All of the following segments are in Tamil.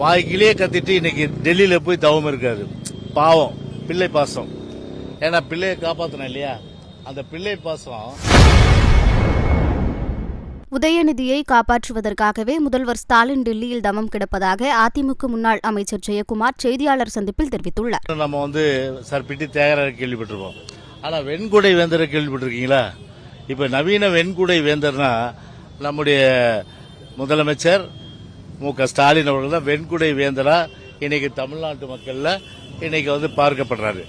வாய்க்கிலேயே கத்திட்டு இன்னைக்கு டெல்லியில போய் தவம் இருக்காரு. பாவம், பிள்ளை பாசம். ஏன்னா பிள்ளையை காப்பாற்றணும் இல்லையா, அந்த பிள்ளை பாசம். உதயநிதியை காப்பாற்றுவதற்காகவே முதல்வர் ஸ்டாலின் டெல்லியில் தவம் கிடப்பதாக அதிமுக முன்னாள் அமைச்சர் ஜெயக்குமார் செய்தியாளர் சந்திப்பில் தெரிவித்துள்ளார். நம்ம சர்பிட்டி தியாகராஜரை கேள்விப்பட்டிருப்போம். ஆனா வெண்குடை வேந்தரை கேள்விப்பட்டிருக்கீங்களா? இப்ப நவீன வெண்குடை வேந்தர்னா நம்முடைய முதலமைச்சர் மு.க. ஸ்டாலின் அவர்கள் தான் வெண்குடை வேந்தரா இன்னைக்கு தமிழ்நாட்டு மக்கள்ல இன்னைக்கு பார்க்கப்படுறாரு.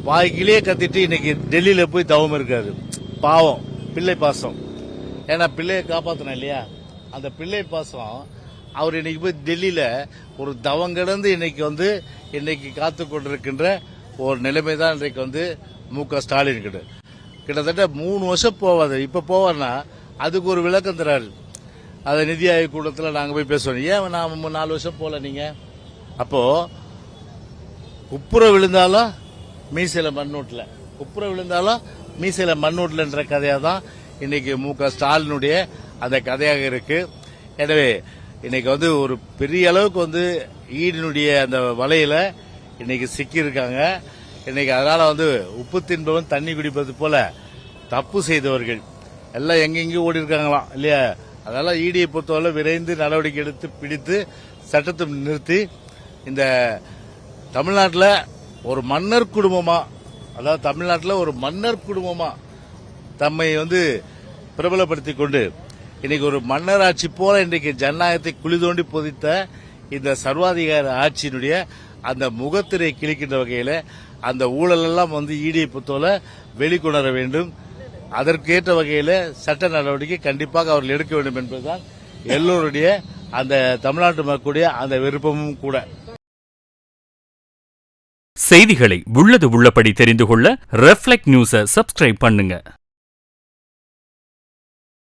வாய்க்கிலேயே கத்திட்டு இன்னைக்கு டெல்லியில போய் தவம் இருக்காரு. பாவம், பிள்ளை பாசம். ஏன்னா பிள்ளையை காப்பாற்றணும் இல்லையா, அந்த பிள்ளை பாசம். அவர் இன்னைக்கு போய் டெல்லியில ஒரு தவம் கிடந்து இன்னைக்கு காத்து கொண்டிருக்கின்ற ஒரு நிலைமை தான் இன்றைக்கு மு.க. ஸ்டாலின் கிட்டத்தட்ட 3 வருஷம் போவாது. இப்ப போவார்னா அதுக்கு ஒரு விளக்கம் தராரு. அதை நிதி ஆயோக் கூட்டத்தில் நாங்கள் போய் பேசுவோம். ஏன் நான் 4 வருஷம் போல நீங்க? அப்போ குப்புற விழுந்தாலும் மீசையில மண்ணூட்டல, குப்புற விழுந்தாலும் மீசையில மண்ணூட்டலன்ற கதையா தான் இன்னைக்கு மு.க. ஸ்டாலினுடைய அந்த கதையாக இருக்கு. எனவே இன்னைக்கு ஒரு பெரிய அளவுக்கு ஈடினுடைய அந்த வலையில இன்னைக்கு சிக்கி இருக்காங்க. இன்னைக்கு அதனால உப்பு தின்பவன் தண்ணி குடிப்பது போல தப்பு செய்தவர்கள் எல்லாம் எங்கெங்கயும் ஓடி இருக்காங்களாம் இல்லையா. அதனால ஈடியை பொறுத்தவரை விரைந்து நடவடிக்கை எடுத்து பிடித்து சட்டத்தை நிறுத்தி இந்த தமிழ்நாட்டில் ஒரு மன்னர் குடும்பமா, அதாவது தமிழ்நாட்டில் ஒரு மன்னர் குடும்பமா தம்மை பிரபலப்படுத்தி கொண்டு இன்னைக்கு ஒரு மன்னர் ஆட்சி போல இன்றைக்கு ஜனநாயகத்தை குழி தோண்டி பொதித்த இந்த சர்வாதிகார ஆட்சியினுடைய அந்த முகத்திரை கிழிக்கின்ற வகையில அந்த ஊழல் எல்லாம் ஈடியை பொறுத்தவரை வெளிக்கொணர வேண்டும். அதற்கேற்ற வகையில சட்ட நடவடிக்கை கண்டிப்பாக அவர்கள் எடுக்க வேண்டும் என்பதுதான் எல்லோருடைய அந்த தமிழ்நாட்டு மக்களுடைய அந்த விருப்பமும் கூட. செய்திகளை உள்ளது உள்ளபடி தெரிந்து கொள்ள ரெஃப்ளெக்ட் நியூஸை சப்ஸ்கிரைப் பண்ணுங்க.